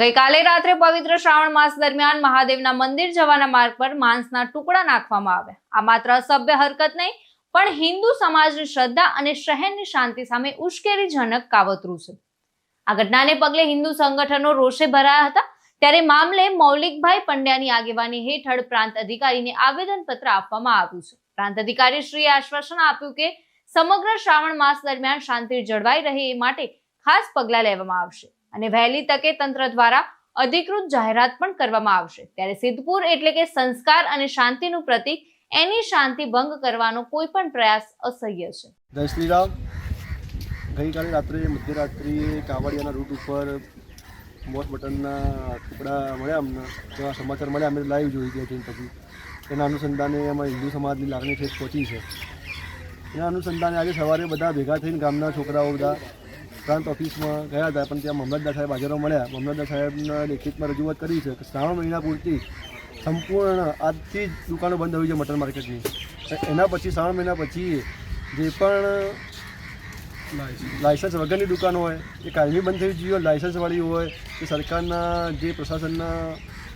ગઈકાલે રાત્રે પવિત્ર શ્રાવણ માસ દરમિયાન મહાદેવના મંદિર જવાના માર્ગ પર માંસના ટુકડા નાખવામાં આવ્યા. આ માત્ર અસભ્ય હરકત નહીં, પણ હિન્દુ સમાજની શ્રદ્ધા અને શહેરની શાંતિ સામે ઉશ્કેરણીજનક કાવતરું છે. આ ઘટનાને પગલે હિન્દુ સંગઠનો રોષે ભરાયા હતા. ત્યારે મામલે મૌલિકભાઈ પંડ્યાની આગેવાની હેઠળ પ્રાંત અધિકારીને આવેદનપત્ર આપવામાં આવ્યું છે. પ્રાંત અધિકારી શ્રીએ આશ્વાસન આપ્યું કે સમગ્ર શ્રાવણ માસ દરમિયાન શાંતિ જળવાઈ રહે એ માટે ખાસ પગલાં લેવામાં આવશે અને વહેલી તકે તંત્ર દ્વારા અધિકૃત જાહેરાત પણ કરવામાં આવશે. ત્યારે સિદ્ધપુર એટલે કે સંસ્કાર અને શાંતિનું પ્રતીક, એની શાંતિ ભંગ કરવાનો કોઈ પણ પ્રયાસ અસહ્ય છે. જય શ્રી રામ. ગઈકાલે રાત્રે મધ્યરાત્રિએ કાવડિયાના રૂટ ઉપર મોસ બટનના ટુકડા મળ્યા. અમને એવા સમાચાર મળ્યા, અમે લાઈવ જોઈ ગયા છે. પછી એના અનુસંધાને એમાં હિન્દુ સમાજની લાગણી ઠેસ પહોંચી છે. એના અનુસંધાને આજે સવારે બધા ભેગા થઈને ગામના છોકરાઓ બધા પ્રાંત ઓફિસમાં ગયા હતા, પણ ત્યાં મામલતદાર સાહેબ હાજરો મળ્યા. મામલતદાર સાહેબના લેખિતમાં રજૂઆત કરી છે કે શ્રાવણ મહિના પૂરતી સંપૂર્ણ આજથી જ દુકાનો બંધ હોવી છે મટન માર્કેટની. એના પછી શ્રાવણ મહિના પછી જે પણ લાયસન્સ વગરની દુકાનો હોય એ કાયમી બંધ થઈ જોઈએ. લાયસન્સવાળી હોય કે સરકારના જે પ્રશાસનના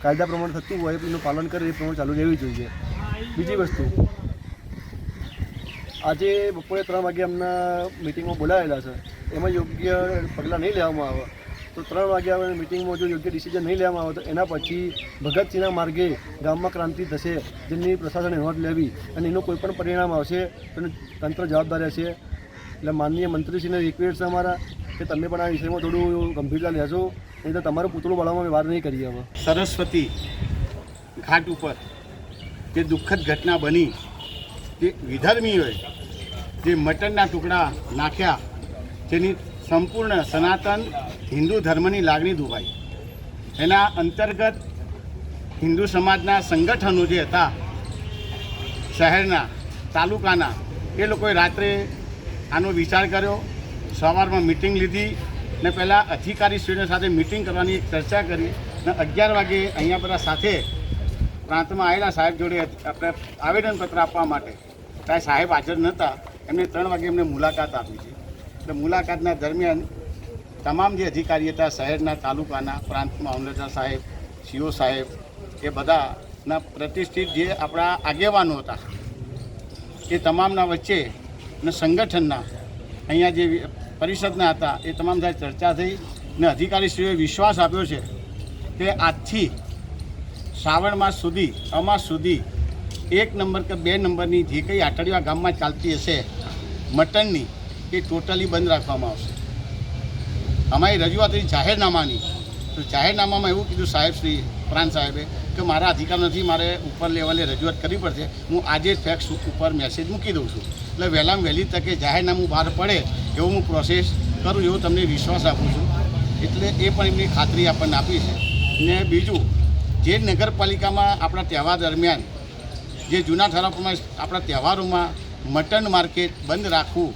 કાયદા પ્રમાણે થતું હોય એનું પાલન કરે એ પ્રમાણે ચાલુ રહેવી જોઈએ. બીજી વસ્તુ, આજે બપોરે 3 વાગે અમને મિટિંગમાં બોલાવેલા છે. એમાં યોગ્ય પગલાં નહીં લેવામાં આવે તો 3 વાગ્યા મિટિંગમાં જો યોગ્ય ડિસિઝન નહીં લેવામાં આવે તો એના પછી ભગતસિંહના માર્ગે ગામમાં ક્રાંતિ થશે, જેની પ્રશાસને નોંધ લેવી અને એનું કોઈ પણ પરિણામ આવશે તો તંત્ર જવાબદાર રહેશે. એટલે માનનીય મંત્રીશ્રીને રિક્વેસ્ટ છે અમારા કે તમે પણ આ વિષયમાં થોડું ગંભીરતા લેશો, નહીં તો તમારું પૂતળું બાળવામાં અમે વાર નહીં કરીએ. હવે સરસ્વતી ઘાટ ઉપર જે દુઃખદ ઘટના બની, જે વિધર્મીઓએ જે મટનના ટુકડા નાખ્યા, જેની સંપૂર્ણ સનાતન હિન્દુ ધર્મની લાગણી દુભાઈ. એના અંતર્ગત હિન્દુ સમાજના સંગઠનો જે હતા શહેરના, તાલુકાના, એ લોકોએ રાત્રે આનો વિચાર કર્યો. સવારમાં મિટિંગ લીધી ને પહેલાં અધિકારીશ્રીઓ સાથે મિટિંગ કરવાની એક ચર્ચા કરી અને 11 વાગે અહીંયા બધા સાથે પ્રાંતમાં આવેલા સાહેબ જોડે આપણે આવેદનપત્ર આપવા માટે. ત્યાં સાહેબ હાજર નહોતા, એમને 3 વાગે એમને મુલાકાત આપી છે. એટલે મુલાકાતના દરમિયાન તમામ જે અધિકારી હતા શહેરના, તાલુકાના, પ્રાંતમાં મામલતદાર સાહેબ, સીઓ સાહેબ, એ બધાના પ્રતિષ્ઠિત જે આપણા આગેવાનો હતા એ તમામના વચ્ચે અને સંગઠનના અહીંયા જે પરિષદના હતા એ તમામ સાથે ચર્ચા થઈ ને અધિકારીશ્રીઓએ વિશ્વાસ આપ્યો છે કે આજથી શ્રાવણ માસ સુધી, અમાસ સુધી 1 નંબર કે 2 નંબરની જે કંઈ આઠડીયા ગામમાં ચાલતી હશે મટનની, એ ટોટલી બંધ રાખવામાં આવશે. અમારી રજૂઆત હતી જાહેરનામાની, તો જાહેરનામામાં એવું કીધું સાહેબશ્રી, પ્રાંત સાહેબે, કે મારા અધિકાર નથી, મારે ઉપર લેવલે રજૂઆત કરવી પડશે. હું આજે જ ફેક્સ ઉપર મેસેજ મૂકી દઉં છું. એટલે વહેલામાં વહેલી તકે જાહેરનામું બહાર પડે એવું હું પ્રોસેસ કરું, એવું તમને વિશ્વાસ આપું છું. એટલે એ પણ એમની ખાતરી આપણને આપી છે. ને બીજું, જે નગરપાલિકામાં આપણા તહેવાર દરમિયાન જે જૂના ઠરાવ પ્રમાણે આપણા તહેવારોમાં મટન માર્કેટ બંધ રાખવું,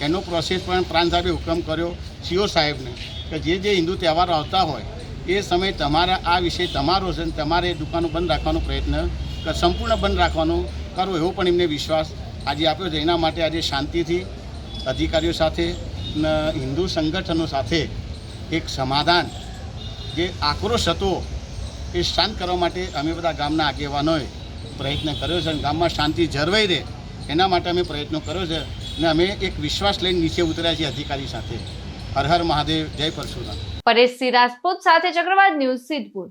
એનો પ્રોસેસ પણ પ્રાંત સાહેબે હુકમ કર્યો સીઓ સાહેબને કે જે હિન્દુ તહેવારો આવતા હોય એ સમયે તમારા આ વિષય તમારો છે, તમારે દુકાનો બંધ રાખવાનો પ્રયત્ન, સંપૂર્ણ બંધ રાખવાનો કરો, એવો પણ એમને વિશ્વાસ આજે આપ્યો છે. એના માટે આજે શાંતિથી અધિકારીઓ સાથે હિન્દુ સંગઠનો સાથે એક સમાધાન, જે આક્રોશ હતો એ શાંત કરવા માટે અમે બધા ગામના આગેવાનોએ પ્રયત્ન કર્યો છે. અને ગામમાં શાંતિ જળવાઈ રહે એના માટે અમે પ્રયત્નો કર્યો છે. અને અમે એક વિશ્વાસ લઈને નીચે ઉતર્યા છીએ અધિકારી સાથે. હર હર મહાદેવ, જય પરશુરામ. પરેશ સિંહ રાજપૂત સાથે ચક્રવાત ન્યૂઝ, સિદ્ધપુર.